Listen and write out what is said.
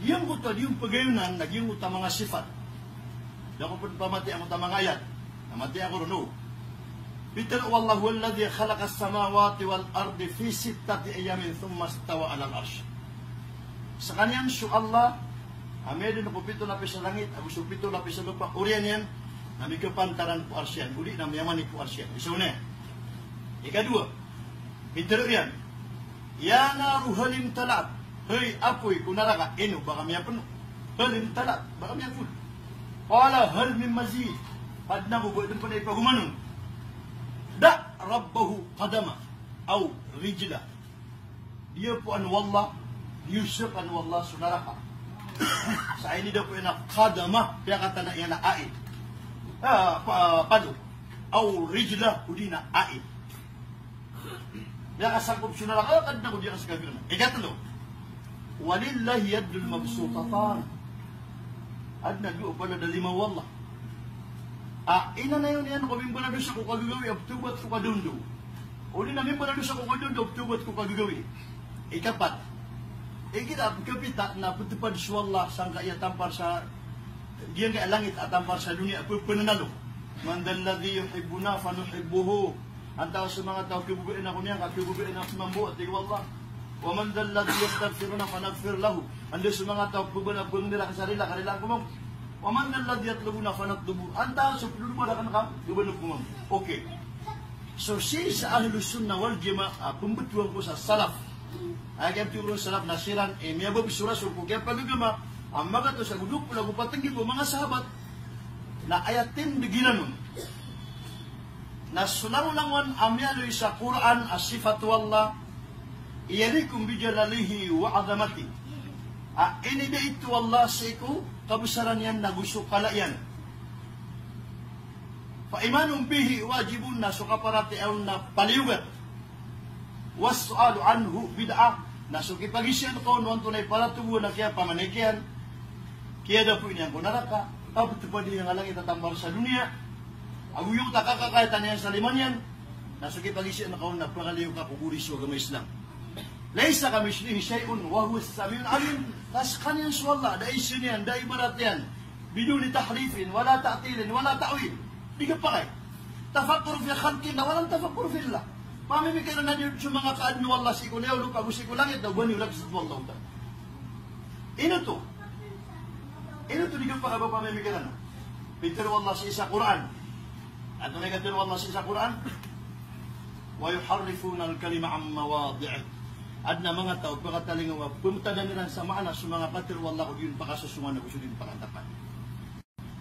Yung buta, yung pagayunan, nagyong buta mga sifat. Dako po pamati ang buta mga ayat. Namati ako rin, Bitan wallahu alladhi khalaqa as-samawati wal ardi fi sittati ayamin thumma istawa 'ala al-'arsy. Sa kaniyang su Allah, amedin ko pito lapis sa langit, ako su pito lapis sa lupa. Urian yan, nami kepantaran po arsyan. Uli na yaman po arsyan. Isuna. Ikadua, bitero yan. Ya naru halim talat. Hey apoy kunaraka eno baka miya penuh. Halim talat baka miya full. Qala hal min mazid. Padna ko buat pa na ipagumanon. Da rabbahu qadama au rijla. Dia po an wallah, Yusuf an wallah sunaraka. Sa ini daw po na qadama, kaya kata na yan na aid. Padu. Au rijla, udina aid. Dia kasangkop sunaraka, kadna ko dia kasagagana. Ikatlo, walillahi yadul mabsutatan. Adna doon pala na lima wallah. Ina na yun yan, kung ba na doon sa kung kagagawi, abtubat ko kadundo. O di namin ba na doon sa kung kadundo, abtubat ko kagagawi. Ikapat, kita kapita na putupad sa Allah, sang kaya tampar sa, diyan kaya langit at tampar sa dunia, pananalo. Mandalladhi yuhibbuna fanuhibbuhu. Ang tao sa mga tao, kibubuin ako niya, kibubuin ako sa mambu at tigwallah. Wa mandalladhi yastagfiruna fanagfir lahu. Ando sa mga tao, pagbanabang nila kasarila, kanilang kumam. Waman nalad yatlubuna fanatlubu. Anta sa pulubada ka na dubanog mo. Okay. So sa Ahlus Sunnah wal Jamaah, pembetulan ko sa salaf. Agam tiuro salaf nasiran miyabab surah suku kaya pagagama ang mga to sa grupo lagu patenggi po mga sahabat na ayatin digilanon. Na sunang-langan amyalo sa Quran as-sifatu wallah iyalikum bijalalihi wa azamati. Ini dia itu Allah siku kebesaran yang nagusuk kalayan. Fa imanum bihi wajibun nasuka parati aun na paliugat. Was-su'alu anhu bid'ah. Nasuki pagisyan ko noon tunay para tubo na kaya pamanikian. Kaya daw po ini ang kunaraka. Tapos tupadi yang langit tatambar sa dunia. Aguyong takakakaitan niya sa liman yan. Nasuki pagisyan ko na pangaliw ka puguri sa agama Islam. Laisa kamithlihi syai'un wa huwa as-sami'ul 'alim. Taskan yan sa Allah, da isin yan, da ibarat yan. Biduni tahrifin, wala ta'tilin, wala ta'wil. Di ka pakay. Tafakkur fi khalqin, walang tafakkur fi Allah. Pamimikiran na yun sa mga kaadmi wallah si kuliyaw, lupa gusi ko langit, daw bani ulag sa wallah. Ino to? Ino to di ka pakay ba pamimikiran? Pintir wallah sa isa Quran. At nagatin wallah sa isa Quran. Wa yuharrifuna al-kalima an mawadi'ih. Adna mga tao, pagkatalingawa, pumunta na nila sa maana sa mga katil, wallah ko yun pakasusungan na gusto din pakatapan.